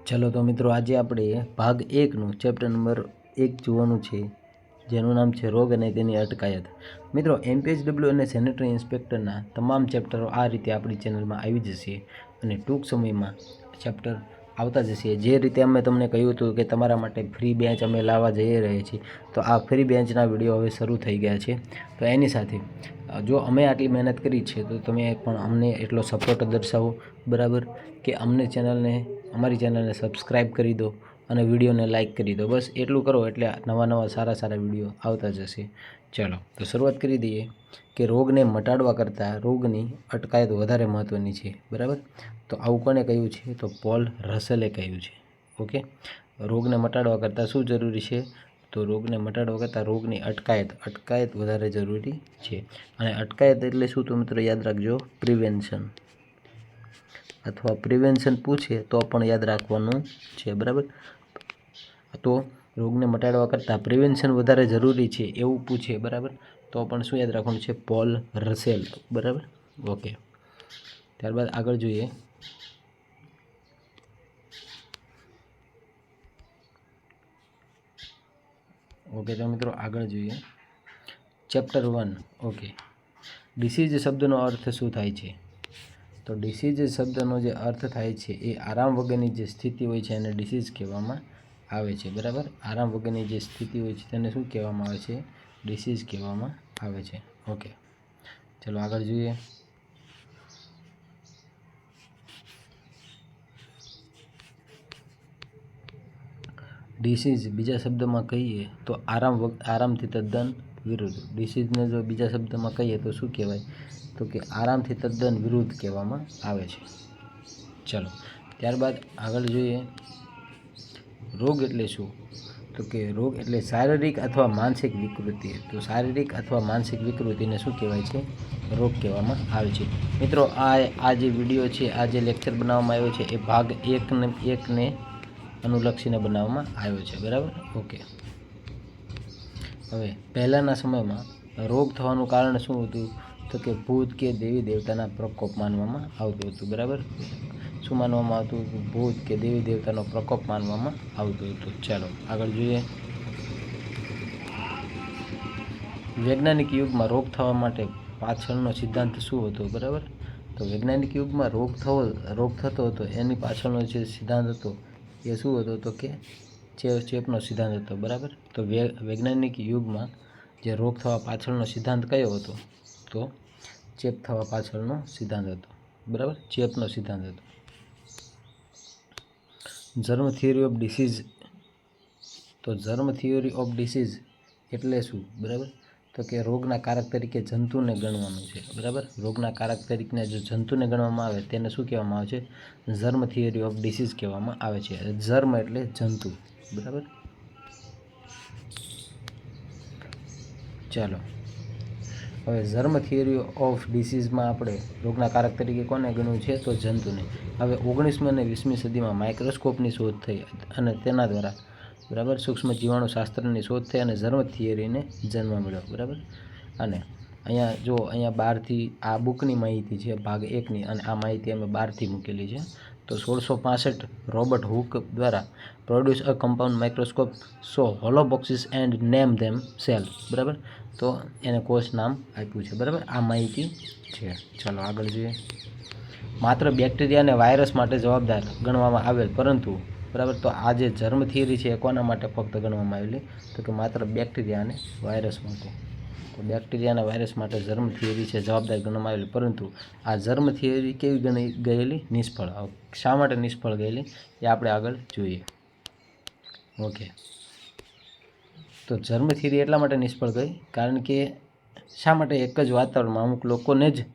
चलो तो मित्रों आज આપણે ભાગ 1 નું ચેપ્ટર નંબર 1 જોવાનું છે જેનું નામ છે રોગ અને તેની અટકાયત। મિત્રો એમપીએચડબલ્યુ અને સેનેટરી ઇન્સ્પેક્ટરના તમામ ચેપ્ટરો આ રીતે આપણી ચેનલમાં આવી જશે અને ટૂંક સમયમાં ચેપ્ટર આવતા જશે। જે રીતે અમે તમને કહ્યું હતું કે તમારા માટે ફ્રી બેન્ચ અમે લાવવા જઈ રહ્યા છીએ, તો આ ફ્રી બેન્ચના વિડીયો હવે શરૂ થઈ ગયા છે। તો એની સાથે જો અમે આટલી મહેનત કરી છે તો તમે પણ અમને એટલો સપોર્ટ દર્શાવો, બરાબર, કે અમને અમારી ચેનલને સબસ્ક્રાઈબ કરી દો અને વિડીયોને લાઇક કરી દો। બસ એટલું કરો એટલે નવા સારા વિડીયો આવતા જશે। ચાલો તો શરૂઆત કરી દઈએ કે રોગને મટાડવા કરતાં રોગની અટકાયત વધારે મહત્ત્વની છે, બરાબર। તો આવું કોણે કહ્યું છે? તો પોલ રસેલે કહ્યું છે। ઓકે, રોગને મટાડવા કરતાં શું જરૂરી છે? તો રોગને મટાડવા કરતાં રોગની અટકાયત વધારે જરૂરી છે। અને અટકાયત એટલે શું? તો મિત્રો યાદ રાખજો, પ્રિવેન્શન, અથવા પ્રિવેન્શન પૂછે તો પણ યાદ રાખવાનું છે, બરાબર। તો રોગને મટાડવા કરતાં પ્રિવેન્શન વધારે જરૂરી છે એવું પૂછે, બરાબર, તો પણ શું યાદ રાખવાનું છે? પોલ રસેલ, બરાબર। ઓકે, ત્યારબાદ આગળ જોઈએ। ઓકે તો મિત્રો આગળ જોઈએ ચેપ્ટર 1। ઓકે, ડિસીઝ શબ્દનો અર્થ શું થાય છે? તો ડિસીઝ શબ્દનો જે અર્થ થાય છે એ આરામ વગરની જે સ્થિતિ હોય છે એને ડિસીઝ કહેવામાં આવે છે, બરાબર। આરામ વગરની જે સ્થિતિ હોય છે તેને શું કહેવામાં આવે છે? ડિસીઝ કહેવામાં આવે છે। ઓકે, ચલો આગળ જોઈએ। ડિસીઝ બીજા શબ્દમાં કહીએ તો આરામથી તદ્દન વિરુદ્ધ। ડિસીઝને જો બીજા શબ્દમાં કહીએ તો શું કહેવાય? તો કે આરામથી તદ્દન વિરુદ્ધ કહેવામાં આવે છે। ચલો ત્યારબાદ આગળ જોઈએ રોગ એટલે શું? તો કે રોગ એટલે શારીરિક અથવા માનસિક વિકૃતિ। તો શારીરિક અથવા માનસિક વિકૃતિને શું કહેવાય છે? રોગ કહેવામાં આવે છે। મિત્રો આ જે વિડીયો છે, આ જે લેક્ચર બનાવવામાં આવ્યો છે એ ભાગ 1 ને અનુલક્ષીને બનાવવામાં આવ્યો છે, બરાબર। ઓકે, હવે પહેલાંના સમયમાં રોગ થવાનું કારણ શું હતું? તો કે ભૂત કે દેવી દેવતાના પ્રકોપ માનવામાં આવતું હતું, બરાબર। શું માનવામાં આવતું હતું? ભૂત કે દેવી દેવતાનો પ્રકોપ માનવામાં આવતું હતું। ચાલો આગળ જોઈએ। વૈજ્ઞાનિક યુગમાં રોગ થવા માટે પાછળનો સિદ્ધાંત શું હતો? બરાબર, તો વૈજ્ઞાનિક યુગમાં રોગ થતો હતો એની પાછળનો જે સિદ્ધાંત હતો એ શું હતો? તો કે ચેપનો સિદ્ધાંત હતો, બરાબર। તો વૈજ્ઞાનિક યુગમાં જે રોગ થવા પાછળનો સિદ્ધાંત કયો હતો? તો ચેપ થવા પાછળનો સિદ્ધાંત હતો, બરાબર, ચેપનો સિદ્ધાંત હતો। Germ theory of disease. તો જર્મ થિયરી ઓફ ડિસીઝ એટલે શું? બરાબર, તો કે રોગના કારક તરીકે જંતુને ગણવાનું છે, બરાબર। રોગના કારક તરીકે જો જંતુને ગણવામાં આવે તેને શું કહેવામાં આવે છે? જર્મ થિયરી ઓફ ડિસીઝ કહેવામાં આવે છે। જર્મ એટલે જંતુ, બરાબર। ચાલો હવે જર્મ થિયરી ઓફ ડિસીઝમાં આપણે રોગના કારક તરીકે કોને ગણવું છે? તો જંતુને। હવે 19મી અને 20મી સદીમાં માઇક્રોસ્કોપની શોધ થઈ અને તેના દ્વારા, બરાબર, સૂક્ષ્મ જીવાણુશાસ્ત્રની શોધ થઈ અને જર્મ થિયરીને જન્મ મળ્યો, બરાબર। અને અહીંયા બહારથી આ બુકની માહિતી છે ભાગ 1ની, અને આ માહિતી અમે બહારથી મૂકેલી છે। તો 1665 રોબર્ટ હુક દ્વારા produce a compound microscope so hollow boxes and name them cell, બરાબર, તો એને કોષ નામ આપ્યું છે, બરાબર। આ માહિતી છે। ચાલો આગળ જોઈએ। માત્ર બેક્ટેરિયા અને વાયરસ માટે જવાબદાર ગણવામાં આવેલ, પરંતુ, બરાબર, તો આ જે જર્મ થિયરી છે એ કોના માટે ફક્ત ગણવામાં આવેલી? તો કે માત્ર બેક્ટેરિયા અને વાયરસ માટે। તો બેક્ટેરિયા અને વાયરસ માટે જર્મ થિયરી છે જવાબદાર ગણવામાં આવેલી, પરંતુ આ જર્મ થિયરી કેવી ગયેલી? નિષ્ફળ। શા માટે નિષ્ફળ ગયેલી એ આપણે આગળ જોઈએ। ઓકે, તો જર્મ થિયરી એટલા માટે નિષ્ફળ ગઈ કારણ કે શા માટે? એક જ વાતાવરણમાં અમુક લોકોને જ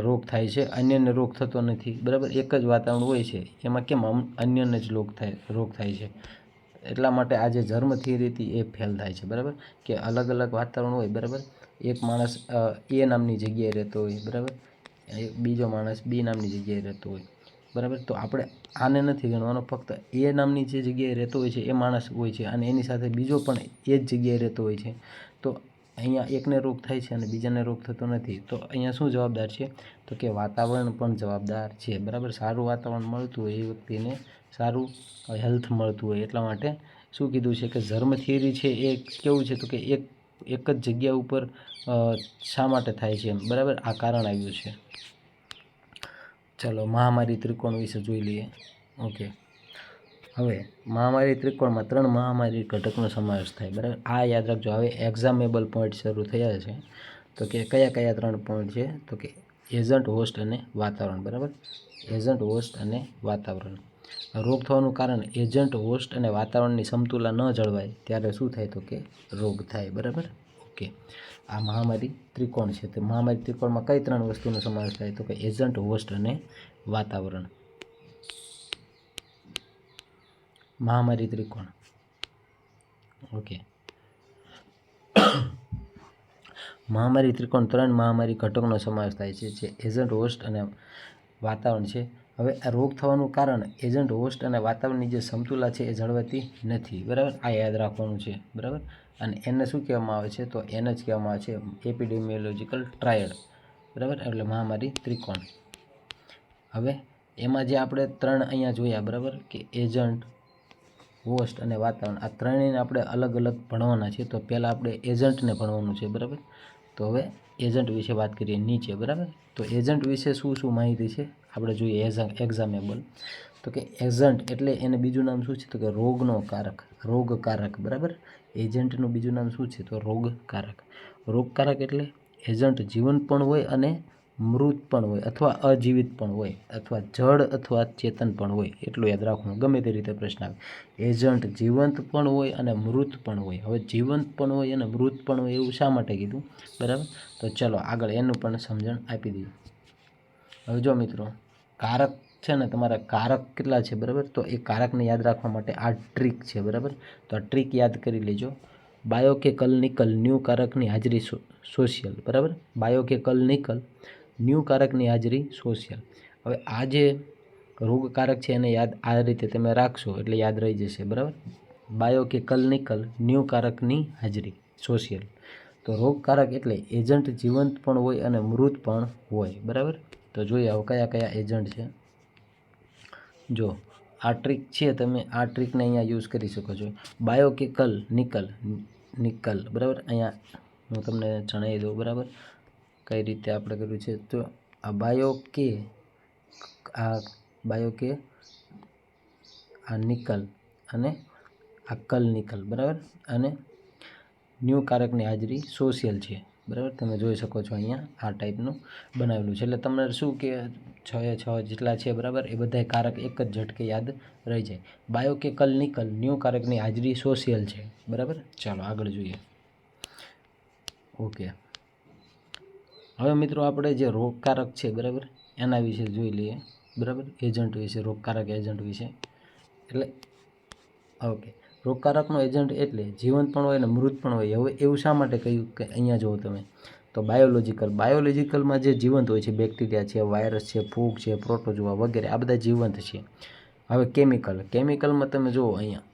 રોગ થાય છે, અન્યને રોગ થતો નથી, બરાબર। એક જ વાતાવરણ હોય છે એમાં કેમ અન્યને જ રોગ થાય છે? એટલા માટે આ જે જર્મ થિયરી હતી એ ફેલ થાય છે, બરાબર, કે અલગ અલગ વાતાવરણ હોય, બરાબર। એક માણસ એ નામની જગ્યાએ રહેતો હોય, બરાબર, બીજો માણસ બી નામની જગ્યાએ રહેતો હોય, બરાબર। તો આપણે આને નથી ગણવાનો, ફક્ત એ નામની જે જગ્યાએ રહેતો હોય છે એ માણસ હોય છે અને એની સાથે બીજો પણ એ જ જગ્યાએ રહેતો હોય છે, તો અહીંયા એકને રોગ થાય છે અને બીજાને રોગ થતો નથી, તો અહીંયા શું જવાબદાર છે? તો કે વાતાવરણ પણ જવાબદાર છે, બરાબર. સારું વાતાવરણ મળતું હોય એ વ્યક્તિને સારું હેલ્થ મળતું હોય, એટલા માટે શું કીધું છે કે જર્મ થિયરી છે એ કેવું છે? તો કે એક જ જગ્યા ઉપર શા માટે થાય છે, બરાબર, આ કારણ આવ્યું છે. ચલો મહામારી ત્રિકોણ વિશે જોઈ લઈએ. ઓકે, હવે મહામારી ત્રિકોણમાં 3 મહામારી ઘટકનો સમાવેશ થાય, બરાબર. આ યાદ રાખજો. હવે એક્ઝામેબલ પોઈન્ટ શરૂ થયા છે. તો કે કયા કયા 3 પોઈન્ટ છે? તો કે એજન્ટ, હોસ્ટ અને વાતાવરણ, બરાબર. એજન્ટ, હોસ્ટ અને વાતાવરણ. રોગ થવાનું કારણ એજન્ટ, હોસ્ટ અને વાતાવરણની સમતુલા ન જળવાય ત્યારે શું થાય? તો કે રોગ થાય, બરાબર. ઓકે, આ મહામારી ત્રિકોણ છે. તો મહામારી ત્રિકોણમાં કઈ 3 વસ્તુનો સમાવેશ થાય? તો કે એજન્ટ, હોસ્ટ અને વાતાવરણ. મહામારી ત્રિકોણ. ઓકે, મહામારી ત્રિકોણ 3 મહામારી ઘટકનો સમાવેશ થાય છે, જે એજન્ટ, હોસ્ટ અને વાતાવરણ છે. હવે આ રોગ થવાનું કારણ એજન્ટ, હોસ્ટ અને વાતાવરણની જે સમતુલા છે એ જળવાતી નથી, બરાબર. આ યાદ રાખવાનું છે, બરાબર. અને એને શું કહેવામાં આવે છે? તો એને જ કહેવામાં આવે છે એપિડેમિયોલોજીકલ ટ્રાયડ, બરાબર, એટલે મહામારી ત્રિકોણ. હવે એમાં જે આપણે 3 અહીંયા જોયા, બરાબર, કે એજન્ટ, હોસ્ટ અને વાતાવરણ, આ ત્રણેયને આપણે અલગ અલગ ભણવાના છે. તો પહેલાં આપણે એજન્ટને ભણવાનું છે, બરાબર. તો હવે એજન્ટ વિશે વાત કરીએ નીચે, બરાબર. તો એજન્ટ વિશે શું માહિતી છે આપણે જોઈએ. એક્ઝામેબલ. તો કે એજન્ટ એટલે એને બીજું નામ શું છે? તો કે રોગકારક, બરાબર. એજન્ટનું બીજું નામ શું છે? તો રોગકારક. રોગકારક એટલે એજન્ટ જીવંત પણ હોય અને મૃત પણ હોય, અથવા અજીવિત પણ હોય, અથવા જડ અથવા ચેતન પણ હોય, એટલું યાદ રાખવાનું. ગમે તે રીતે પ્રશ્ન આવે, એજન્ટ જીવંત પણ હોય અને મૃત પણ હોય. હવે જીવંત પણ હોય અને મૃત પણ હોય એવું શા માટે કીધું? બરાબર. તો ચલો આગળ એનું પણ સમજણ આપી દઈએ. હવે જો મિત્રો, કારક છે ને, તમારા કારક કેટલા છે, બરાબર. તો એ કારકને યાદ રાખવા માટે આ ટ્રીક છે, બરાબર. તો આ ટ્રીક યાદ કરી લેજો. બાયો કે કલ નિકલ ન્યૂ કારકની હાજરી સોશિયલ, બરાબર. બાયો કે કલ નિકલ ન્યૂ કારકની હાજરી સોશિયલ. હવે આ જે રોગકારક છે એને યાદ આ રીતે તમે રાખશો એટલે યાદ રહી જશે, બરાબર. બાયો કે કલ નિકલ ન્યૂ કારકની હાજરી સોશિયલ. તો રોગકારક એટલે એજન્ટ જીવંત પણ હોય અને મૃત પણ હોય, બરાબર. તો જોઈએ હવે કયા કયા એજન્ટ છે. જો આ ટ્રીક છે, તમે આ ટ્રીકને અહીંયા યુઝ કરી શકો છો. બાયો કે કલ નિકલ, બરાબર. અહીંયા હું તમને જણાવી દઉં, બરાબર, કઈ રીતે આપણે કર્યું છે. તો આ બાયો કે આ નિકલ અને આ કલ નિકલ, બરાબર. અને ન્યૂ કારકની હાજરી સોશિયલ છે, બરાબર. તમે જોઈ શકો છો અહીંયા આ ટાઈપનું બનાવેલું છે. એટલે તમને શું કે 6 જેટલા છે, બરાબર, એ બધા કારક એક જ ઝટકે યાદ રહી જાય. બાયો કે કલ નિકલ ન્યૂ કારકની હાજરી સોશિયલ છે, બરાબર. ચાલો આગળ જોઈએ. ઓકે, હવે મિત્રો આપણે જે રોગકારક છે, બરાબર, એના વિશે જોઈ લઈએ, બરાબર. એજન્ટ વિશે, રોગકારક એજન્ટ વિશે. એટલે ઓકે, રોગકારકનો એજન્ટ એટલે જીવંત પણ હોય અને મૃત પણ હોય. હવે એવું શા માટે કહ્યું કે અહીંયા જુઓ તમે, તો બાયોલોજિકલમાં જે જીવંત હોય છે, બેક્ટેરિયા છે, વાયરસ છે, ફૂગ છે, પ્રોટોઝોઆ વગેરે, આ બધા જીવંત છે. હવે કેમિકલમાં તમે જુઓ અહીંયા,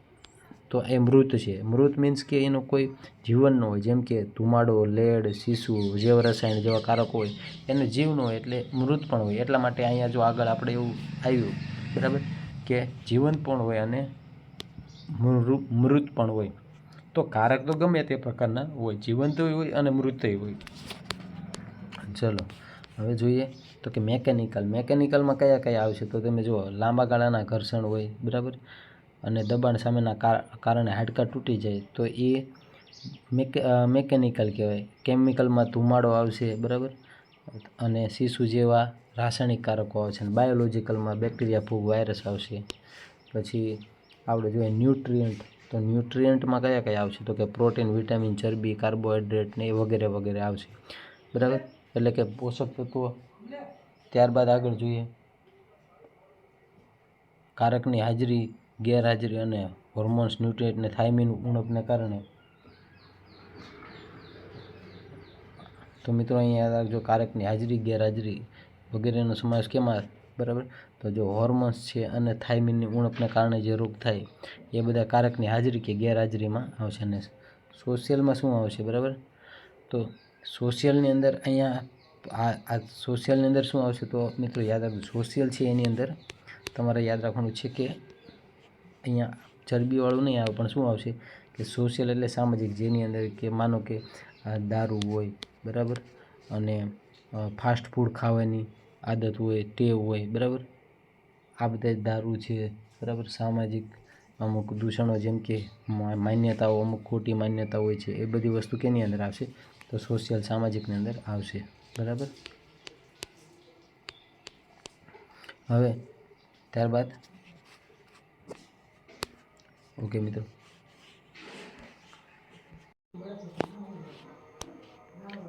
તો એ મૃત છે. મૃત મીન્સ કે એનો કોઈ જીવન ન હોય, જેમ કે ધુમાડો, લેડ, સીસુ જેવા રસાયણ જેવા કારકો હોય, એને જીવ ન હોય એટલે મૃત પણ હોય. એટલા માટે અહીંયા જો આગળ આપણે એવું આવ્યું, બરાબર, કે જીવંત પણ હોય અને મૃત પણ હોય. તો કારક તો ગમે તે પ્રકારના હોય, જીવંત હોય અને મૃત હોય. ચલો હવે જોઈએ. તો કે મેકેનિકલમાં કયા કયા આવશે? તો તમે જુઓ, લાંબા ગાળાના ઘર્ષણ હોય, બરાબર, અને દબાણ સામેના કારણે હાડકાં તૂટી જાય તો એ મેકેનિકલ કહેવાય. કેમિકલમાં ધુમાડો આવશે, બરાબર, અને સીસુ જેવા રાસાયણિક કારકો આવશે. અને બાયોલોજિકલમાં બેક્ટેરિયા, ફૂગ, વાયરસ આવશે. પછી આપણે જોઈએ ન્યુટ્રિયન્ટમાં કયા કયા આવશે? તો કે પ્રોટીન, વિટામિન, ચરબી, કાર્બોહાઈડ્રેટ ને એ વગેરે વગેરે આવશે, બરાબર, એટલે કે પોષક તત્વો. ત્યારબાદ આગળ જોઈએ, કારકની હાજરી, ગેરહાજરી અને હોર્મોન્સ, ન્યુટ્રિયન્ટ ને થાઇમિન ઉણપને કારણે. તો મિત્રો અહીંયા યાદ રાખજો, કારકની હાજરી, ગેરહાજરી વગેરેનો સમાવેશ કેમાં? બરાબર. તો જો હોર્મોન્સ છે અને થાઇમિનની ઉણપને કારણે જે રોગ થાય એ બધા કારકની હાજરી કે ગેરહાજરીમાં આવશે. અને સોશિયલમાં શું આવશે? બરાબર, તો સોશિયલની અંદર અહીંયા આ સોશિયલની અંદર શું આવશે? તો મિત્રો યાદ રાખજો, સોશિયલ છે એની અંદર તમારે યાદ રાખવાનું છે કે અહીંયા ચરબીવાળું નહીં આવે, પણ શું આવશે કે સોશિયલ એટલે સામાજિક, જેની અંદર કે માનો કે દારૂ હોય, બરાબર, અને ફાસ્ટ ફૂડ ખાવાની આદત હોય, ટેવ હોય, બરાબર, આ બધા દારૂ છે, બરાબર, સામાજિક અમુક દૂષણો જેમ કે માન્યતાઓ, અમુક ખોટી માન્યતાઓ હોય છે, એ બધી વસ્તુ કેની અંદર આવશે? તો સોશિયલ, સામાજિકની અંદર આવશે, બરાબર. હવે ત્યારબાદ ઓકે મિત્રો,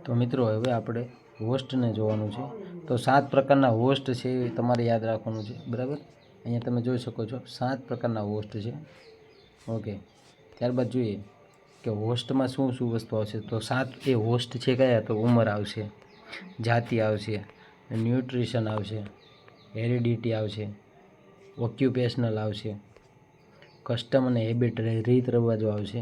તો મિત્રો હવે આપણે હોસ્ટને જોવાનું છે. તો 7 પ્રકારના હોસ્ટ છે એ તમારે યાદ રાખવાનું છે, બરાબર. અહીંયા તમે જોઈ શકો છો 7 પ્રકારના હોસ્ટ છે. ઓકે, ત્યારબાદ જોઈએ કે હોસ્ટમાં શું શું વસ્તુ આવશે. તો 7 એ હોસ્ટ છે કયા? તો ઉંમર આવશે, જાતિ આવશે, ન્યુટ્રિશન આવશે, હેરિડિટી આવશે, ઓક્યુપેશનલ આવશે, કસ્ટમ અને હેબિટ, રીત રવાજો આવશે,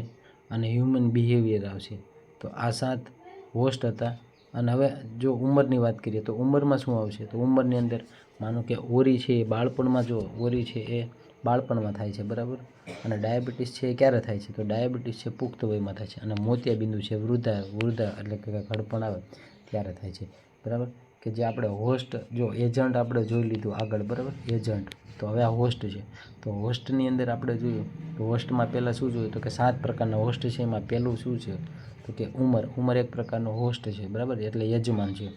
અને હ્યુમન બિહેવિયર આવશે. તો આ 7 હોસ્ટ હતા. અને હવે જો ઉંમરની વાત કરીએ તો ઉંમરમાં શું આવશે? તો ઉંમરની અંદર માનો કે ઓરી છે એ બાળપણમાં, જો ઓરી છે એ બાળપણમાં થાય છે, બરાબર. અને ડાયાબિટીસ છે એ ક્યારે થાય છે? તો ડાયાબિટીસ છે પુખ્ત વયમાં થાય છે. અને મોતિયાબિંદુ છે વૃદ્ધા એટલે કે ઘડપણ આવે ત્યારે થાય છે, બરાબર. કે જે આપણે હોસ્ટ, જો એજન્ટ આપણે જોઈ લીધું આગળ, બરાબર, એજન્ટ. તો હવે આ હોસ્ટ છે. તો હોસ્ટની અંદર આપણે જોયું તો હોસ્ટમાં પહેલાં શું જોયું? તો કે 7 પ્રકારના હોસ્ટ છે. એમાં પહેલું શું છે? તો કે ઉંમર એક પ્રકારનો હોસ્ટ છે, બરાબર, એટલે યજમાન છે.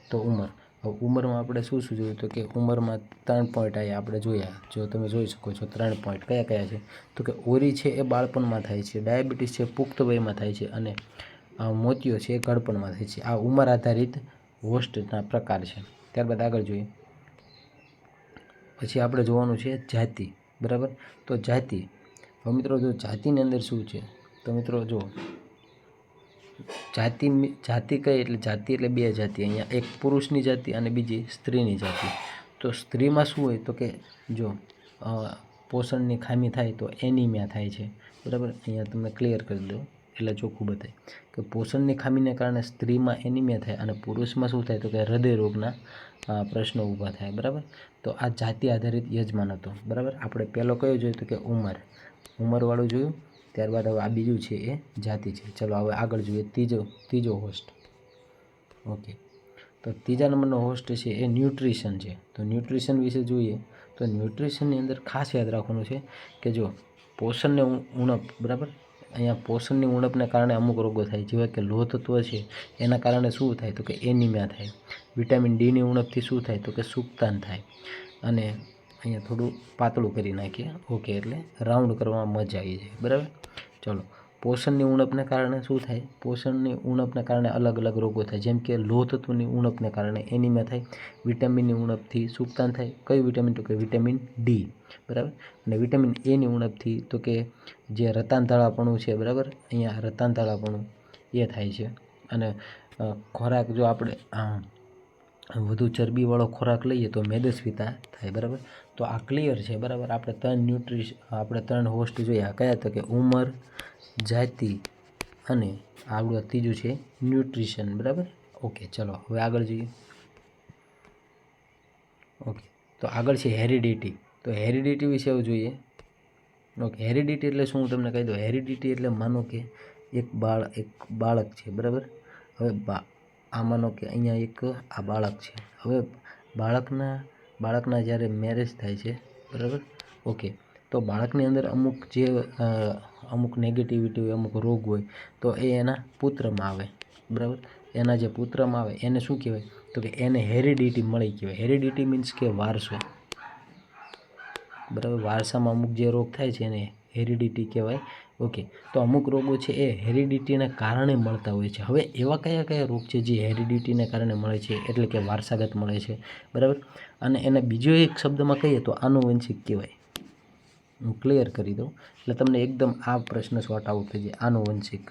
તો ઉંમર, હવે ઉંમરમાં આપણે શું શું જોયું? તો કે ઉંમરમાં 3 પોઈન્ટ અહીંયા આપણે જોયા, જો તમે જોઈ શકો છો 3 પોઈન્ટ કયા કયા છે? તો કે ઓરી છે એ બાળપણમાં થાય છે, ડાયાબિટીસ છે પુખ્ત વયમાં થાય છે, અને મોતિયો છે એ ઘડપણમાં થાય છે. આ ઉંમર આધારિત હોસ્ટના પ્રકાર છે. ત્યારબાદ આગળ જોઈએ, પછી આપણે જોવાનું છે જાતિ, બરાબર. તો જાતિ, હવે મિત્રો જો જાતિની અંદર શું છે? તો મિત્રો જો જાતિ કઈ? એટલે જાતિ એટલે 2 જાતિ, અહીંયા એક પુરુષની જાતિ અને બીજી સ્ત્રીની જાતિ. તો સ્ત્રીમાં શું હોય? તો કે જો પોષણની ખામી થાય તો એનિમિયા થાય છે, બરાબર. અહીંયા તમને ક્લિયર કરી દો એટલે ચોખ્ખું બતાય કે પોષણની ખામીને કારણે સ્ત્રીમાં એનિમિયા થાય, અને પુરુષમાં શું થાય? તો કે હૃદય રોગના પ્રશ્નો ઊભા થાય, બરાબર. તો આ જાતિ આધારિત યજમાન હતો, બરાબર. આપણે પહેલો કયો જોયું? તો કે ઉંમરવાળું જોયું. ત્યારબાદ હવે આ બીજું છે એ જાતિ છે. ચલો હવે આગળ જોઈએ ત્રીજો હોસ્ટ. ઓકે, તો ત્રીજા નંબરનો હોસ્ટ છે એ ન્યુટ્રિશન છે. તો ન્યુટ્રિશન વિશે જોઈએ તો ન્યુટ્રિશનની અંદર ખાસ યાદ રાખવાનું છે કે જો પોષણને ઉણપ, બરાબર, અહીંયા પોષણની ઉણપને કારણે અમુક રોગો થાય, જેવા કે લોહ તત્વ છે એના કારણે શું થાય? તો કે એનિમિયા થાય. વિટામિન ડીની ઉણપથી શું થાય? તો કે સુક્તાન થાય. અને અહીંયા થોડું પાતળું કરી નાખીએ, ઓકે, એટલે રાઉન્ડ કરવામાં મજા આવી જાય, બરાબર. ચલો, પોષણની ઉણપને કારણે શું થાય? પોષણની ઉણપને કારણે અલગ અલગ રોગો થાય, જેમ કે લોહ તત્વની ઉણપને કારણે એનિમિયા થાય, વિટામિનની ઉણપથી સુક્તાન થાય. કયું વિટામિન? તો કે વિટામિન ડી, બરાબર. અને વિટામિન એની ઉણપથી તો કે જે રતાંતળાપણું છે, બરાબર, અહીંયા રતાંતળાપણું એ થાય છે. અને ખોરાક જો આપણે વધુ ચરબીવાળો ખોરાક લઈએ તો મેદસ્વીતા થાય, બરાબર. તો આ ક્લિયર છે, બરાબર. આપણે 3 હોસ્ટ જોયા, કયા? તો કે ઉંમર, જાતિ, અને આપણું ત્રીજું છે ન્યુટ્રિશન, બરાબર. ઓકે, ચલો હવે આગળ જોઈએ. ઓકે, તો આગળ છે હેરિડિટી. તો હેરિડિટી વિશે જોઈએ. ઓકે, હેરિડિટી એટલે શું? હું તમને કહી દઉં. હેરિડિટી એટલે માનો કે એક બાળક છે, બરાબર. હવે આ માનો કે અહીંયા એક આ બાળક છે. હવે બાળકના જ્યારે મેરેજ થાય છે, બરાબર, ઓકે, તો બાળકની અંદર અમુક નેગેટિવિટી હોય, અમુક રોગ હોય, તો એ એના પુત્રમાં આવે, બરાબર. એના જે પુત્રમાં આવે એને શું કહેવાય? તો કે એને હેરિડિટી મળી કહેવાય. હેરિડિટી મીન્સ કે વારસો, બરાબર. વારસામાં અમુક જે રોગ થાય છે એને હેરિડિટી કહેવાય. ઓકે, તો અમુક રોગો છે એ હેરિડિટીને કારણે મળતા હોય છે. હવે એવા કયા રોગ છે જે હેરિડિટીને કારણે મળે છે, એટલે કે વારસાગત મળે છે, બરાબર. અને એને બીજો એક શબ્દમાં કહીએ તો આનુવંશિક કહેવાય. હું ક્લિયર કરી દઉં એટલે તમને એકદમ આ પ્રશ્ન શોર્ટ આઉટ થઈ જાય. આનુવંશિક.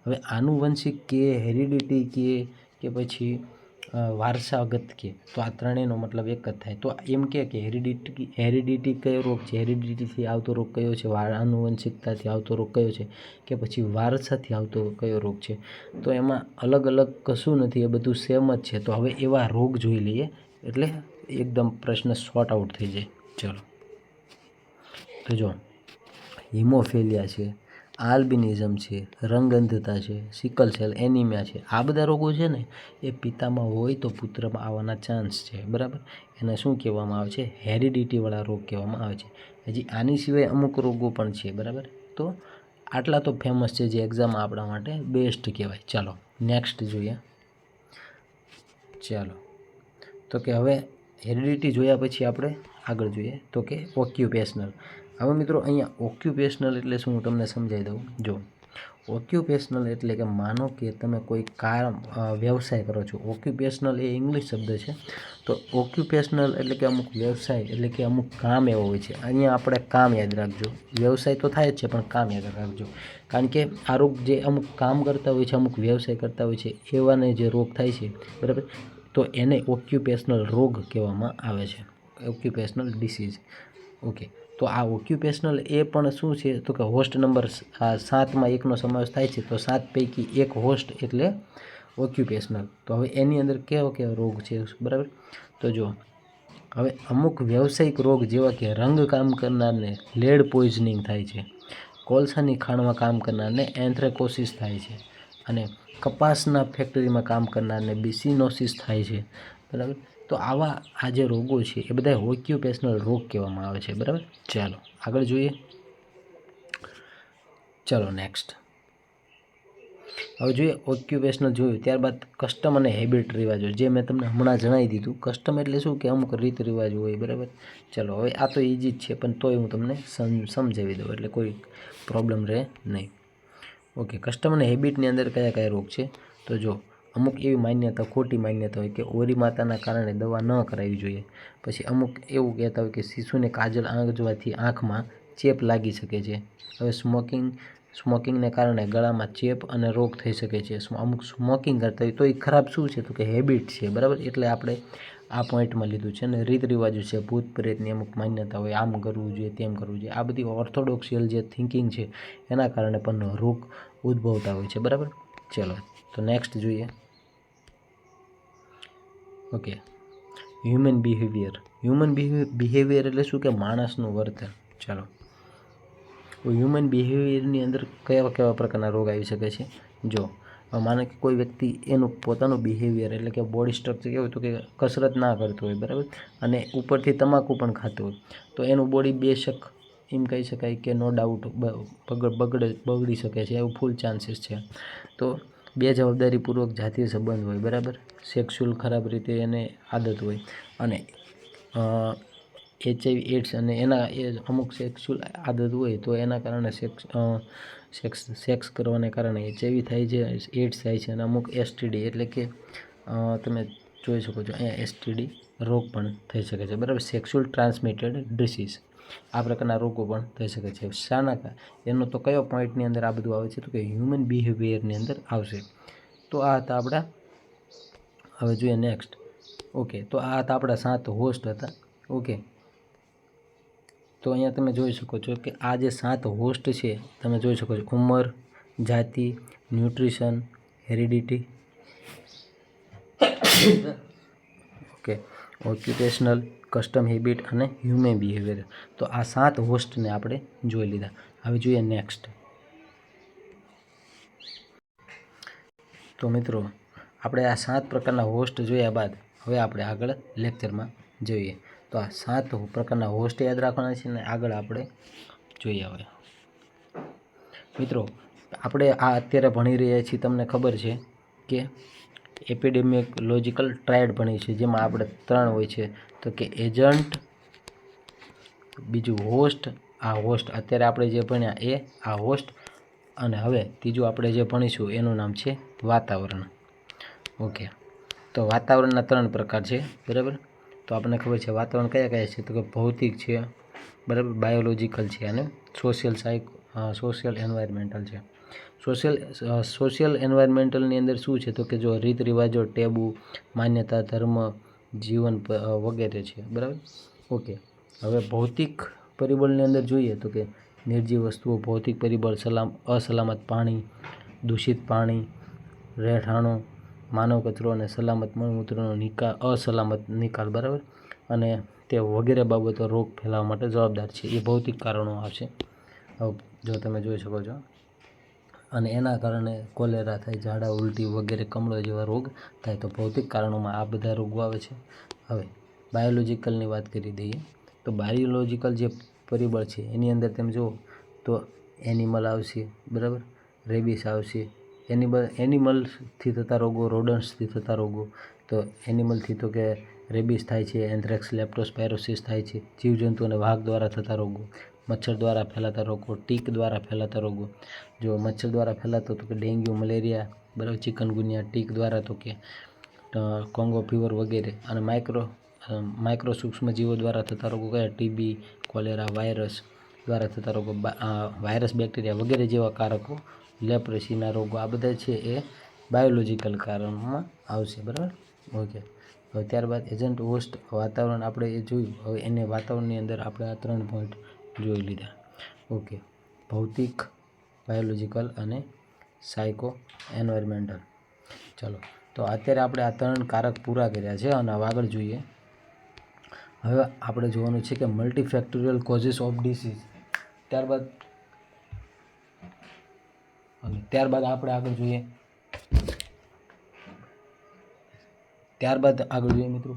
હવે આનુવંશિક કે હેરિડિટી કે પછી વારસાગત કે તો આ ત્રણેયનો મતલબ એક જ થાય. તો એમ કે હેરિડિટી કયો રોગ છે, હેરિડિટીથી આવતો રોગ કયો છે, આનુવંશિકતાથી આવતો રોગ કયો છે, કે પછી વારસાથી આવતો કયો રોગ છે. તો એમાં અલગ અલગ કશું નથી, એ બધું સેમ જ છે. તો હવે એવા રોગ જોઈ લઈએ એટલે એકદમ પ્રશ્ન શોર્ટ આઉટ થઈ જાય. ચલો તો જો હિમોફેલિયા છે, આલ્બિનિઝમ છે, રંગઅંધતા છે, સિકલ સેલ એનિમિયા છે, આ બધા રોગો છે ને એ પિતામાં હોય તો પુત્રમાં આવવાના ચાન્સ છે. બરાબર, એને શું કહેવામાં આવે છે? હેરિડિટીવાળા રોગ કહેવામાં આવે છે. હજી આની સિવાય અમુક રોગો પણ છે. બરાબર, તો આટલા તો ફેમસ છે જે એક્ઝામ આપણા માટે બેસ્ટ કહેવાય. ચાલો નેક્સ્ટ જોઈએ. ચાલો તો કે હવે હેરિડિટી જોયા પછી આપણે આગળ જોઈએ તો કે ઓક્યુપેશનલ. હવે મિત્રો અહીંયા ઓક્યુપેશનલ એટલે શું હું તમને સમજાવી દઉં. જો ઓક્યુપેશનલ એટલે કે માનો કે તમે કોઈ વ્યવસાય કરો છો. ઓક્યુપેશનલ એ ઇંગ્લિશ શબ્દ છે. તો ઓક્યુપેશનલ એટલે કે અમુક વ્યવસાય એટલે કે અમુક કામ એવો હોય છે. અહીંયા આપણે કામ યાદ રાખજો, વ્યવસાય તો થાય જ છે પણ કામ યાદ રાખજો. કારણ કે આ રોગ જે અમુક કામ કરતા હોય છે, અમુક વ્યવસાય કરતા હોય છે, એવાને જે રોગ થાય છે, બરાબર, તો એને ઓક્યુપેશનલ રોગ કહેવામાં આવે છે, ઓક્યુપેશનલ ડિસીઝ. ઓકે, તો આ ઓક્યુપેશનલ એ પણ શું છે તો કે હોસ્ટ નંબર 7માં એકનો સમાવેશ થાય છે. તો 7 પૈકી એક હોસ્ટ એટલે ઓક્યુપેશનલ. તો હવે એની અંદર કેવા રોગ છે? બરાબર, તો જો હવે અમુક વ્યવસાયિક રોગ જેવા કે રંગકામ કરનારને લેડ પોઈઝનિંગ થાય છે, કોલસાની ખાણમાં કામ કરનારને એન્થ્રેકોસિસ થાય છે, અને કપાસના ફેક્ટરીમાં કામ કરનારને બિસિનોસિસ થાય છે. બરાબર, તો આવા આ જે રોગો છે એ બધા ઓક્યુપેશનલ રોગ કહેવામાં આવે છે. બરાબર, ચાલો આગળ જોઈએ. ચાલો નેક્સ્ટ. હવે જોઈએ ઓક્યુપેશનલ જોયું, ત્યારબાદ કસ્ટમ અને હેબિટ રિવાજો, જે મેં તમને હમણાં જણાવી દીધું. કસ્ટમ એટલે શું કે અમુક રીત રિવાજ હોય. બરાબર, ચાલો હવે આ તો ઇઝી જ છે પણ તોય હું તમને સમજાવી દઉં એટલે કોઈ પ્રોબ્લેમ રહે નહીં. ઓકે, કસ્ટમ અને હેબિટની અંદર કયા કયા રોગ છે? તો જો અમુક એવી માન્યતા, ખોટી માન્યતા હોય કે ઓરી માતાના કારણે દવા ન કરાવવી જોઈએ. પછી અમુક એવું કહેતા હોય કે શિશુને કાજલ આંગળવાથી આંખમાં ચેપ લાગી શકે છે. હવે સ્મોકિંગને કારણે ગળામાં ચેપ અને રોગ થઈ શકે છે. અમુક સ્મોકિંગ કરતા હોય તો એ ખરાબ શું છે તો કે હેબિટ છે. બરાબર, એટલે આપણે આ પોઈન્ટમાં લીધું છે. અને રીત રિવાજો છે, ભૂત પ્રેતની અમુક માન્યતા હોય, આમ કરવું જોઈએ, તેમ કરવું જોઈએ. આ બધી ઓર્થોડોક્સિયલ જે થિંકિંગ છે એના કારણે પણ રોગ ઉદ્ભવતા હોય છે. બરાબર, ચલો તો નેક્સ્ટ જોઈએ. ઓકે, હ્યુમન બિહેવિયર એટલે શું કે માણસનું વર્તન. ચાલો, હ્યુમન બિહેવિયરની અંદર કેવા પ્રકારના રોગ આવી શકે છે? જો માનો કે કોઈ વ્યક્તિ એનું પોતાનું બિહેવિયર એટલે કે બોડી સ્ટ્રક્ચર કેવું તો કે કસરત ના કરતો હોય, બરાબર, અને ઉપરથી તમાકુ પણ ખાતો હોય, તો એનું બોડી બેશક એમ કહી શકાય કે નો ડાઉટ બગડી શકે છે, એવું ફૂલ ચાન્સીસ છે. તો બેજવાબદારીપૂર્વક જાતીય સંબંધ હોય, બરાબર, સેક્સ્યુઅલ ખરાબ રીતે એને આદત હોય, અને HIV એડ્સ અને એના અમુક સેક્સ્યુઅલ આદત હોય તો એના કારણે સેક્સ કરવાને કારણે HIV થાય છે, એડ્સ થાય છે, અને અમુક STD એટલે કે તમે જોઈ શકો છો અહીંયા STD રોગ પણ થઈ શકે છે. બરાબર, સેક્સ્યુઅલ ટ્રાન્સમિટેડ ડિસીઝ, આ પ્રકારના રોગો પણ થઈ શકે છે. શાના એનો તો કયો પોઈન્ટની અંદર આ બધું આવે છે તો કે હ્યુમન બિહેવિયરની અંદર આવશે. તો આ હતા આપણા, હવે જોઈએ નેક્સ્ટ. ઓકે, તો આ હતા આપણા 7 હોસ્ટ હતા. ઓકે, તો અહીંયા તમે જોઈ શકો છો કે આ જે 7 હોસ્ટ છે તમે જોઈ શકો છો: ઉંમર, જાતિ, nutrition, heredity, okay, occupational, custom habit અને હ્યુમન બિહેવિયર. તો આ 7 હોસ્ટને આપણે જોઈ લીધા. હવે જોઈએ નેક્સ્ટ. તો મિત્રો આપણે આ 7 પ્રકારના હોસ્ટ જોયા બાદ હવે આપણે આગળ લેક્ચરમાં જોઈએ. તો આ 7 પ્રકારના હોસ્ટ યાદ રાખવાના છે ને આગળ આપણે જોઈએ. હવે મિત્રો આપણે આ અત્યારે ભણી રહ્યા છીએ, તમને ખબર છે કે એપિડેમિયોલોજિકલ ટ્રાયડ ભણી છે, જેમાં આપણે 3 હોય છે તો કે એજન્ટ, બીજું હોસ્ટ, આ હોસ્ટ અત્યારે આપણે જે ભણ્યા એ આ હોસ્ટ, અને હવે ત્રીજું આપણે જે ભણીશું એનું નામ છે વાતાવરણ. ઓકે, તો વાતાવરણના 3 પ્રકાર છે. બરાબર, તો આપણને ખબર છે વાતાવરણ કયા કયા છે તો કે ભૌતિક છે, બરાબર, બાયોલોજિકલ છે, અને સોશિયલ એન્વાયરમેન્ટલ છે. સોશિયલ એન્વાયરમેન્ટલની અંદર શું છે તો કે જો રીત રિવાજો, ટેબુ, માન્યતા, ધર્મ, જીવન વગેરે છે, બરાબર. ઓકે, હવે ભૌતિક પરિબળની અંદર જોઈએ તો કે નિર્જીવ વસ્તુઓ, ભૌતિક પરિબળ, અસલામત પાણી, દૂષિત પાણી, રહેઠાણો, માનવ કચરો અને સલામત મળમૂત્રનો અસલામત નિકાલ, બરાબર, અને તે વગેરે બાબતો રોગ ફેલાવા માટે જવાબદાર છે. એ ભૌતિક કારણો આવશે. જો તમે જોઈ શકો છો, અને એના કારણે કોલેરા થાય, ઝાડા ઉલટી વગેરે કમળો જેવા રોગ થાય. તો ભૌતિક કારણોમાં આ બધા રોગો આવે છે. હવે બાયોલોજિકલની વાત કરી દઈએ તો બાયોલોજિકલ જે પરિબળ છે એની અંદર તમે જુઓ તો એનિમલ આવશે, બરાબર, રેબિસ આવશે. એનિમલથી થતા રોગો, રોડન્ટ્સથી થતા રોગો. તો એનિમલથી તો કે રેબિસ થાય છે, એન્થ્રેક્સ, લેપ્ટોસ્પાયરોસિસ થાય છે. જીવજંતુ અને વાઘ દ્વારા થતા રોગો, મચ્છર દ્વારા ફેલાતા રોગો, ટીક દ્વારા ફેલાતા રોગો. જો મચ્છર દ્વારા ફેલાતો તો કે ડેન્ગ્યુ, મલેરિયા, બરાબર, ચિકનગુનિયા. ટીક દ્વારા તો કે કોંગો ફીવર વગેરે. અને માઇક્રો સૂક્ષ્મ જીવો દ્વારા થતા રોગો કયા? ટીબી, કોલેરા, વાયરસ દ્વારા થતા રોગો, વાયરસ, બેક્ટેરિયા વગેરે જેવા કારકો, લેપ્રેસીના રોગો. આ બધા છે એ બાયોલોજિકલ કારણોમાં આવશે, બરાબર. ઓકે, હવે ત્યારબાદ એજન્ટ, હોસ્ટ, વાતાવરણ આપણે એ જોયું. હવે એને વાતાવરણની અંદર આપણે આ 3 પોઈન્ટ જોઈ લીધા. ઓકે, ભૌતિક, બાયોલોજિકલ અને સાયકો એન્વાયરમેન્ટલ. ચલો, તો અત્યારે આપણે આ 3 કારક પૂરા કર્યા છે અને હવે આગળ જોઈએ. હવે આપણે જોવાનું છે કે મલ્ટીફેક્ટોરિયલ કોઝિસ ઓફ ડિસીઝ. ત્યારબાદ આપણે આગળ જોઈએ. મિત્રો,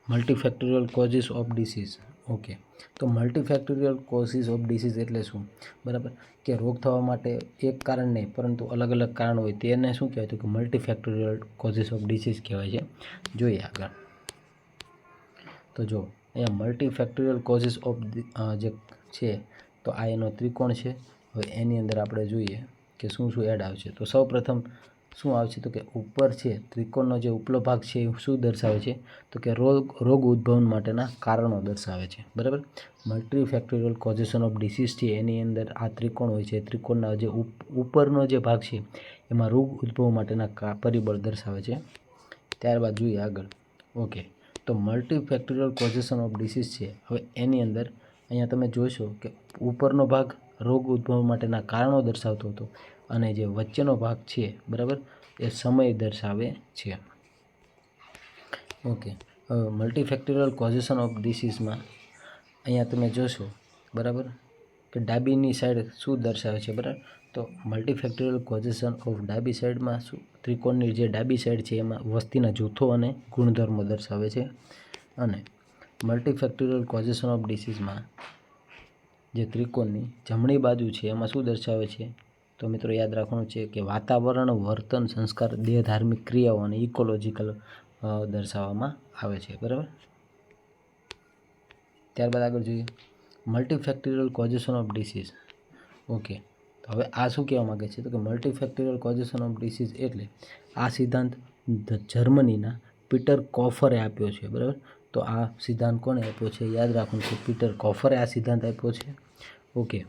મલ્ટીફેક્ટોરિયલ કોઝિસ ઓફ ડિસીઝ. ઓકે, તો મલ્ટીફેક્ટોરિયલ કોઝિસ ઓફ ડિસીઝ એટલે શું? બરાબર, કે રોગ થવા માટે એક કારણ નહીં પરંતુ અલગ અલગ કારણ હોય તેને શું કહેવાય? તો કે મલ્ટીફેક્ટોરિયલ કોઝિસ ઓફ ડિસીઝ કહેવાય છે. જોઈએ આગળ. તો જો અહીંયા મલ્ટીફેક્ટોરિયલ કોઝિસ ઓફ જે છે તો આ એનો ત્રિકોણ છે. હવે એની અંદર આપણે જોઈએ કે શું શું એડ આવશે. તો સૌ પ્રથમ શું આવશે તો કે ઉપર છે ત્રિકોણનો જે ઉપલો ભાગ છે એ શું દર્શાવે છે તો કે રોગ ઉદ્ભવન માટેના કારણો દર્શાવે છે, બરાબર. મલ્ટીફેક્ટોરિયલ કોઝેશન ઓફ ડિસીઝ છે એની અંદર આ ત્રિકોણ હોય છે. ત્રિકોણના જે ઉપરનો જે ભાગ છે એમાં રોગ ઉદ્ભવ માટેના પરિબળ દર્શાવે છે. ત્યારબાદ જોઈએ આગળ. ઓકે, તો મલ્ટીફેક્ટોરિયલ કોઝેશન ઓફ ડિસીઝ છે. હવે એની અંદર અહીંયા તમે જોશો કે ઉપરનો ભાગ રોગ ઉદ્ભવ માટેના કારણો દર્શાવતો હતો અને જે વચ્ચેનો ભાગ છે, બરાબર, એ સમય દર્શાવે છે. ઓકે, હવે મલ્ટીફેક્ટોરિયલ કોઝેશન ઓફ ડિસીઝમાં અહીંયા તમે જોશો, બરાબર, કે ડાબીની સાઈડ શું દર્શાવે છે, બરાબર. તો મલ્ટીફેક્ટોરિયલ કોઝેશન ઓફ ડાબી સાઈડમાં શું? ત્રિકોણની જે ડાબી સાઈડ છે એમાં વસ્તીના જૂથો અને ગુણધર્મો દર્શાવે છે. અને મલ્ટીફેક્ટોરિયલ કોઝેશન ઓફ ડિસીઝમાં જે ત્રિકોણની જમણી બાજુ છે એમાં શું દર્શાવે છે? તો મિત્રો યાદ રાખવાનું છે કે વાતાવરણ, વર્તન, સંસ્કાર, દેહ, ધાર્મિક ક્રિયાઓ અને ઇકોલોજીકલ દર્શાવવામાં આવે છે, બરાબર. ત્યારબાદ આગળ જોઈએ મલ્ટીફેક્ટોરિયલ કોઝેશન ઓફ ડિસીઝ. ઓકે, તો હવે આ શું કહેવા માગે છે તો કે મલ્ટીફેક્ટોરિયલ કોઝેશન ઓફ ડિસીઝ એટલે આ સિદ્ધાંત જર્મનીના પીટર કોફરે આપ્યો છે, બરાબર. તો આ સિદ્ધાંત કોણે આપ્યો છે? યાદ રાખવાનું છે, પીટર કોફરે આ સિદ્ધાંત આપ્યો છે. ઓકે,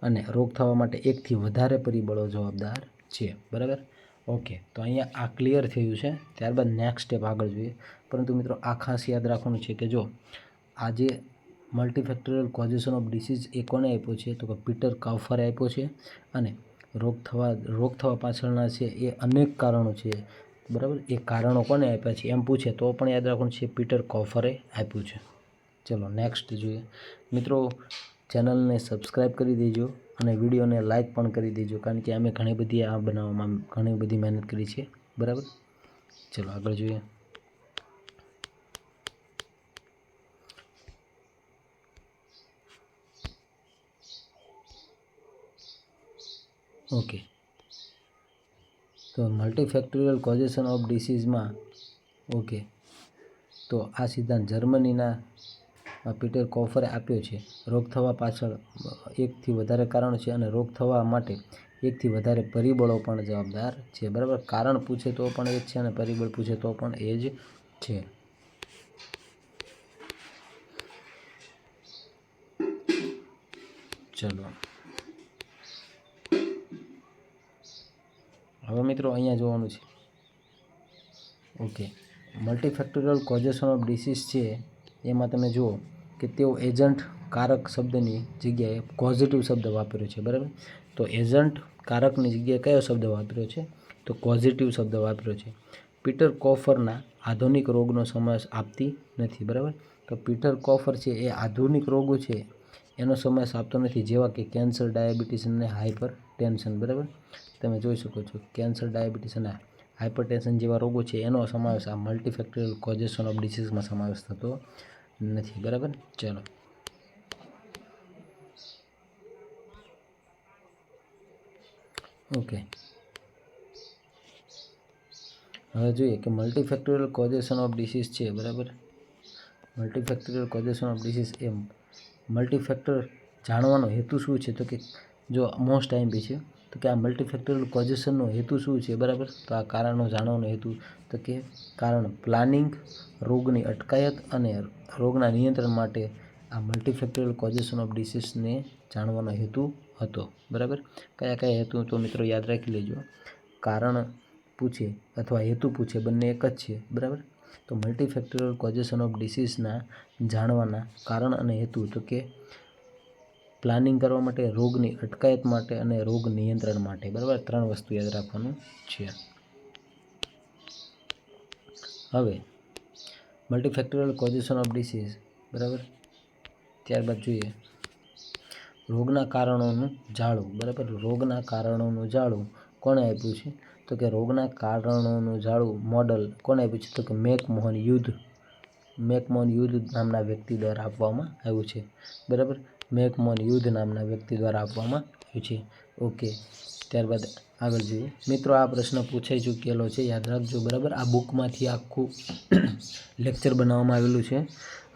અને રોગ થવા માટે એકથી વધારે પરિબળો જવાબદાર છે, બરાબર. ઓકે, તો અહીંયા આ ક્લિયર થયું છે. ત્યારબાદ નેક્સ્ટ સ્ટેપ આગળ જોઈએ. પરંતુ મિત્રો આ ખાસ યાદ રાખવાનું છે કે જો આ જે મલ્ટીફેક્ટોરિયલ કોઝેશન ઓફ ડિસીઝ એ કોને આપ્યો છે તો કે પીટર કોફરે આપ્યો છે. અને રોગ થવા પાછળના છે એ અનેક કારણો છે, બરાબર. એ કારણો કોને આપ્યા છે એમ પૂછે તો પણ યાદ રાખવાનું છે પીટર કોફરે આપ્યું છે. ચલો નેક્સ્ટ જોઈએ. મિત્રો ચેનલને સબસ્ક્રાઈબ કરી દેજો અને વિડીયોને લાઇક પણ કરી દેજો, કારણ કે અમે ઘણી બધી આ બનાવવામાં ઘણી બધી મહેનત કરી છે, બરાબર. ચલો આગળ જોઈએ. ઓકે, તો મલ્ટીફેક્ટોરિયલ કોઝેશન ઓફ ડિસીઝમાં ઓકે, તો આ સિદ્ધાંત જર્મનીના પીટર કોફરે આપ્યો છે. રોગ થવા પાછળ એકથી વધારે કારણો છે અને રોગ થવા માટે એકથી વધારે પરિબળો પણ જવાબદાર છે, બરાબર. કારણ પૂછે તો પણ એ જ છે અને પરિબળ પૂછે તો પણ એ જ છે. ચલો હવે મિત્રો અહીંયા જોવાનું છે ઓકે મલ્ટીફેક્ટોરિયલ કોઝેશન ઓફ ડિસીઝ છે એમાં તમે જુઓ કે તેઓ એજન્ટ કારક શબ્દની જગ્યાએ પોઝિટિવ શબ્દ વાપર્યો છે બરાબર. તો એજન્ટ કારકની જગ્યાએ કયો શબ્દ વાપર્યો છે તો પોઝિટિવ શબ્દ વાપર્યો છે. પીટર કોફરના આધુનિક રોગનો સમાવેશ આપતી નથી બરાબર. તો પીટર કોફર છે એ આધુનિક રોગો છે એનો સમાવેશ આપતો નથી, જેવા કે કેન્સર, ડાયાબિટીસ અને હાઇપર ટેન્શન બરાબર. તમે જોઈ શકો છો કેન્સર, ડાયાબિટીસ અને હાઇપરટેન્શન જેવા રોગો છે એનો સમાવેશ આ મલ્ટીફેક્ટોરિયલ કોઝેશન ઓફ ડિસીઝમાં સમાવેશ થતો નથી બરાબર. ચલો ઓકે હવે જોઈએ કે મલ્ટીફેક્ટોરિયલ કોઝેશન ઓફ ડિસીઝ છે બરાબર. મલ્ટીફેક્ટોરિયલ કોઝેશન ઓફ ડિસીઝ એ મલ્ટીફેક્ટર જાણવાનો હેતુ શું છે તો કે જો મોસ્ટ આઈએમપી છે તો કે આ મલ્ટીફેક્ટોરિયલ કોઝેશનનો હેતુ શું છે બરાબર. તો આ કારણો જાણવાનો હેતુ તો કે કારણ પ્લાનિંગ, રોગની અટકાયત અને રોગના નિયંત્રણ માટે આ મલ્ટીફેક્ટોરિયલ કોઝેશન ઓફ ડિસીઝને જાણવાનો હેતુ હતો બરાબર. કયા કયા હેતુ તો મિત્રો યાદ રાખી લેજો. કારણ પૂછે અથવા હેતુ પૂછે બંને એક જ છે બરાબર. તો મલ્ટીફેક્ટોરિયલ કોઝેશન ઓફ ડિસીઝના જાણવાના કારણ અને હેતુ તો કે પ્લાનિંગ કરવા માટે, રોગની અટકાયત માટે અને રોગ નિયંત્રણ માટે બરાબર. 3 વસ્તુ યાદ રાખવાનું છે. હવે મલ્ટીફેક્ટોરિયલ કોઝેશન ઓફ ડિસીઝ બરાબર. ત્યારબાદ જોઈએ રોગના કારણોનું જાળવું બરાબર. રોગના કારણોનું જાળવું કોણે આપ્યું છે તો કે રોગના કારણોનું જાળવું મોડલ કોણે આપ્યું છે તો કે મેકમોહન યુદ્ધ નામના વ્યક્તિ દ્વારા આપવામાં આવ્યું છે બરાબર. મેકમોહન યુદ્ધ નામના વ્યક્તિ દ્વારા આપવામાં આવ્યું છે. ઓકે ત્યારબાદ આગળ જોઈએ મિત્રો. આ પ્રશ્ન પૂછાઈ ચૂકેલો છે, યાદ રાખજો બરાબર. આ બુકમાંથી આખું લેક્ચર બનાવવામાં આવેલું છે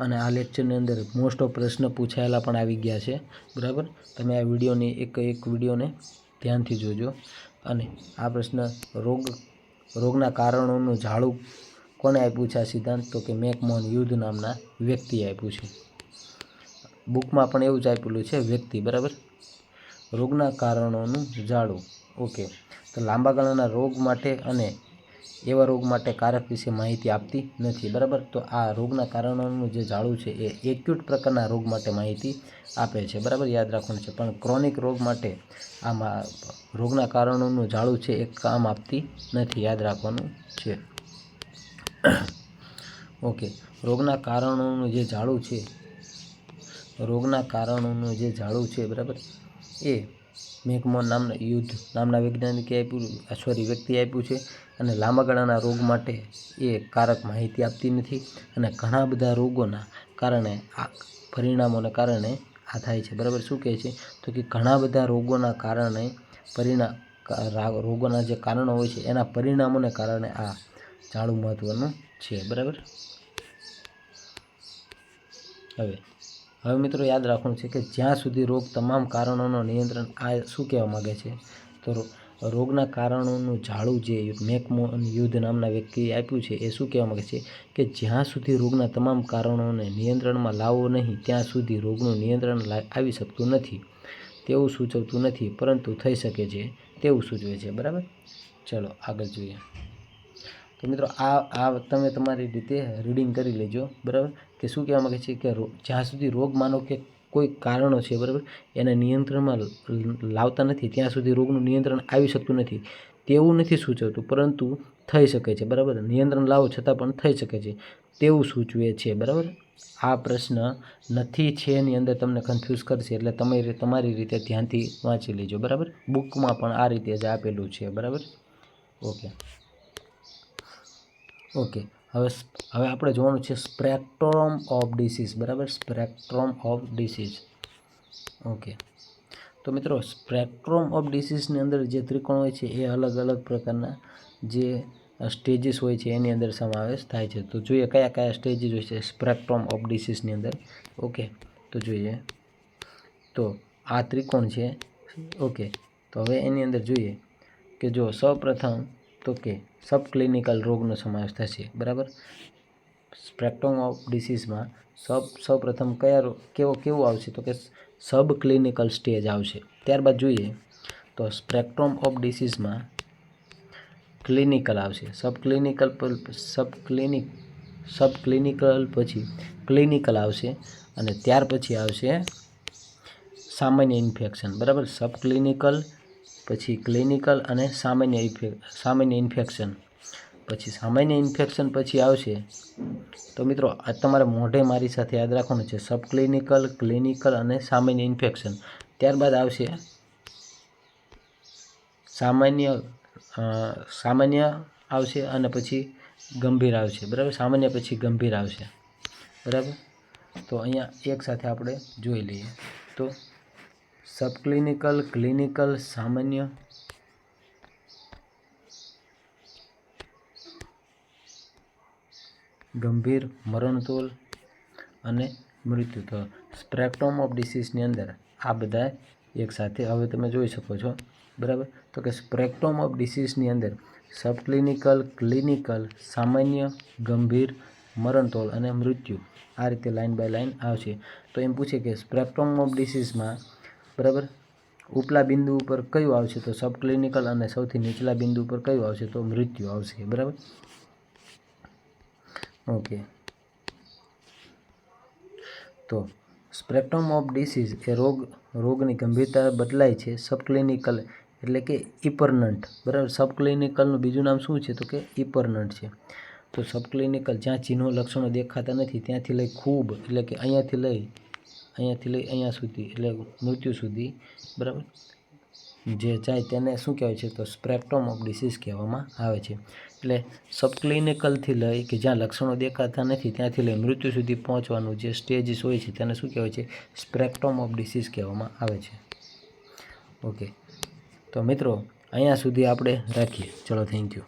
અને આ લેક્ચરની અંદર મોસ્ટ ઓફ પ્રશ્ન પૂછાયેલા પણ આવી ગયા છે બરાબર. તમે આ વિડીયોની એક વિડીયોને ધ્યાનથી જોજો. અને આ પ્રશ્ન રોગના કારણોનું જાળવું કોણે આપ્યું છે આ સિદ્ધાંત તો કે મેકમોહન યુદ્ધ નામના વ્યક્તિએ આપ્યું છે. બુકમાં પણ એવું જ આપેલું છે વ્યક્તિ બરાબર. રોગના કારણોનું જાળવું ઓકે. તો લાંબા ગાળાના રોગ માટે અને એવા રોગ માટે કારક વિશે માહિતી આપતી નથી બરાબર. તો આ રોગના કારણોનું જે જાળવું છે એ એક્યુટ પ્રકારના રોગ માટે માહિતી આપે છે બરાબર. યાદ રાખવાનું છે. પણ ક્રોનિક રોગ માટે આમાં રોગના કારણોનું જાળવું છે એ કામ આપતી નથી, યાદ રાખવાનું છે. ઓકે રોગના કારણોનું જે જાળવું છે બરાબર એ મેકમોહન નામના વૈજ્ઞાનિકે વ્યક્તિએ આપ્યું છે. અને લાંબા ગાળાના રોગ માટે એ કારક માહિતી આપતી નથી. અને ઘણા બધા રોગોના કારણે આ પરિણામોને કારણે આ થાય છે બરાબર. શું કહે છે તો કે ઘણા બધા રોગોના કારણે રોગોના જે કારણો હોય છે એના પરિણામોને કારણે આ જાળવું મહત્વનું છે બરાબર. હવે મિત્રો યાદ રાખવાનું છે કે જ્યાં સુધી રોગ તમામ કારણોનો નિયંત્રણ આ શું કહેવા માગે છે તો રોગના કારણોનું જાળવું જે મેકમોહન યુદ્ધ નામના વ્યક્તિએ આપ્યું છે એ શું કહેવા માગે છે કે જ્યાં સુધી રોગના તમામ કારણોને નિયંત્રણમાં લાવવો નહીં ત્યાં સુધી રોગનું નિયંત્રણ આવી શકતું નથી તેવું સૂચવતું નથી, પરંતુ થઈ શકે છે તેવું સૂચવે છે બરાબર. ચલો આગળ જોઈએ. તો મિત્રો આ તમે તમારી રીતે રીડિંગ કરી લેજો બરાબર. કે શું કહેવા માગે છે કે જ્યાં સુધી રોગ માનો કે કોઈ કારણો છે બરાબર એને નિયંત્રણમાં લાવતા નથી ત્યાં સુધી રોગનું નિયંત્રણ આવી શકતું નથી તેવું નથી સૂચવતું, પરંતુ થઈ શકે છે બરાબર. નિયંત્રણ લાવો છતાં પણ થઈ શકે છે તેવું સૂચવે છે બરાબર. આ પ્રશ્ન નથી છે એની અંદર તમને કન્ફ્યુઝ કરશે એટલે તમે તમારી રીતે ધ્યાનથી વાંચી લેજો બરાબર. બુકમાં પણ આ રીતે જ આપેલું છે બરાબર. ઓકે હવે આપણે જોવાનું છે સ્પેક્ટ્રમ ઓફ ડિસીઝ બરાબર. Spectrum of disease okay. તો મિત્રો સ્પેક્ટ્રમ ઓફ ડિસીઝની અંદર જે ત્રિકોણ હોય છે એ અલગ અલગ પ્રકારના જે સ્ટેજીસ હોય છે એની અંદર સમાવેશ થાય છે. તો જોઈએ કયા કયા સ્ટેજીસ હોય છે સ્પેક્ટ્રમ ઓફ ડિસીઝની અંદર. ઓકે તો જોઈએ તો આ ત્રિકોણ છે ઓકે. તો હવે એની અંદર જોઈએ કે જો સૌપ્રથમ તો કે સબ ક્લિનિકલ રોગનો સમાવેશ થશે બરાબર. સ્પેક્ટ્રમ ઓફ ડિસીઝમાં સૌપ્રથમ કેવું આવશે તો કે સબ ક્લિનિકલ સ્ટેજ આવશે. ત્યારબાદ જોઈએ તો સ્પેક્ટ્રમ ઓફ ડિસીઝમાં ક્લિનિકલ આવશે, સબ ક્લિનિકલ પછી ક્લિનિકલ આવશે અને ત્યાર પછી આવશે સામાન્ય ઇન્ફેક્શન, બરાબર. સબ ક્લિનિકલ પછી ક્લિનિકલ અને સામાન્ય ઇન્ફેક્શન. પછી સામાન્ય ઇન્ફેક્શન પછી આવશે, તો મિત્રો આ તમારે મોઢે મારી સાથે યાદ રાખવાનું છે, સબ ક્લિનિકલ, ક્લિનિકલ અને સામાન્ય ઇન્ફેક્શન. ત્યારબાદ આવશે સામાન્ય આવશે અને પછી ગંભીર આવશે, બરાબર. સામાન્ય પછી ગંભીર આવશે, બરાબર. તો અહીંયા એક સાથે આપણે જોઈ લઈએ. તો સબ ક્લિનિકલ, ક્લિનિકલ, સામાન્ય, ગંભીર, મરણતોલ અને મૃત્યુ. તો સ્પેક્ટ્રમ ઓફ ડિસીઝની અંદર આ બધા એક સાથે હવે તમે જોઈ શકો છો, બરાબર. તો કે સ્પેક્ટ્રમ ઓફ ડિસીઝની અંદર સબ ક્લિનિકલ, ક્લિનિકલ, સામાન્ય, ગંભીર, મરણતોલ અને મૃત્યુ આ રીતે લાઇન બાય લાઇન આવશે. તો એમ પૂછે કે સ્પેક્ટ્રમ ઓફ ડિસીઝમાં, બરાબર, ઉપલા બિંદુ ઉપર કયું આવશે? તો સબ ક્લિનિકલ અને સૌથી નીચલા બિંદુ ઉપર કયું આવશે? તો મૃત્યુ આવશે, બરાબર. ઓકે. તો સ્પેક્ટ્રમ ઓફ ડિસીઝ એ રોગની ગંભીરતા બદલાય છે. સબ ક્લિનિકલ એટલે કે ઇપરનન્ટ, બરાબર. સબ ક્લિનિકલનું બીજું નામ શું છે? તો કે ઇપરનન્ટ છે. તો સબ ક્લિનિકલ જ્યાં ચિહ્નો લક્ષણો દેખાતા નથી ત્યાંથી લઈ ખૂબ એટલે કે અહીંયાથી લઈ અહીંયા સુધી એટલે મૃત્યુ સુધી, બરાબર, જે જાય તેને શું કહેવાય છે? તો સ્પેક્ટ્રમ ઓફ ડિસીઝ કહેવામાં આવે છે. એટલે સબ ક્લિનિકલથી લઈ કે જ્યાં લક્ષણો દેખાતા નથી ત્યાંથી લઈ મૃત્યુ સુધી પહોંચવાનું જે સ્ટેજીસ હોય છે તેને શું કહેવાય છે? સ્પેક્ટ્રમ ઓફ ડિસીઝ કહેવામાં આવે છે. ઓકે. તો મિત્રો અહીંયા સુધી આપણે રાખીએ. ચલો, થેન્ક યુ.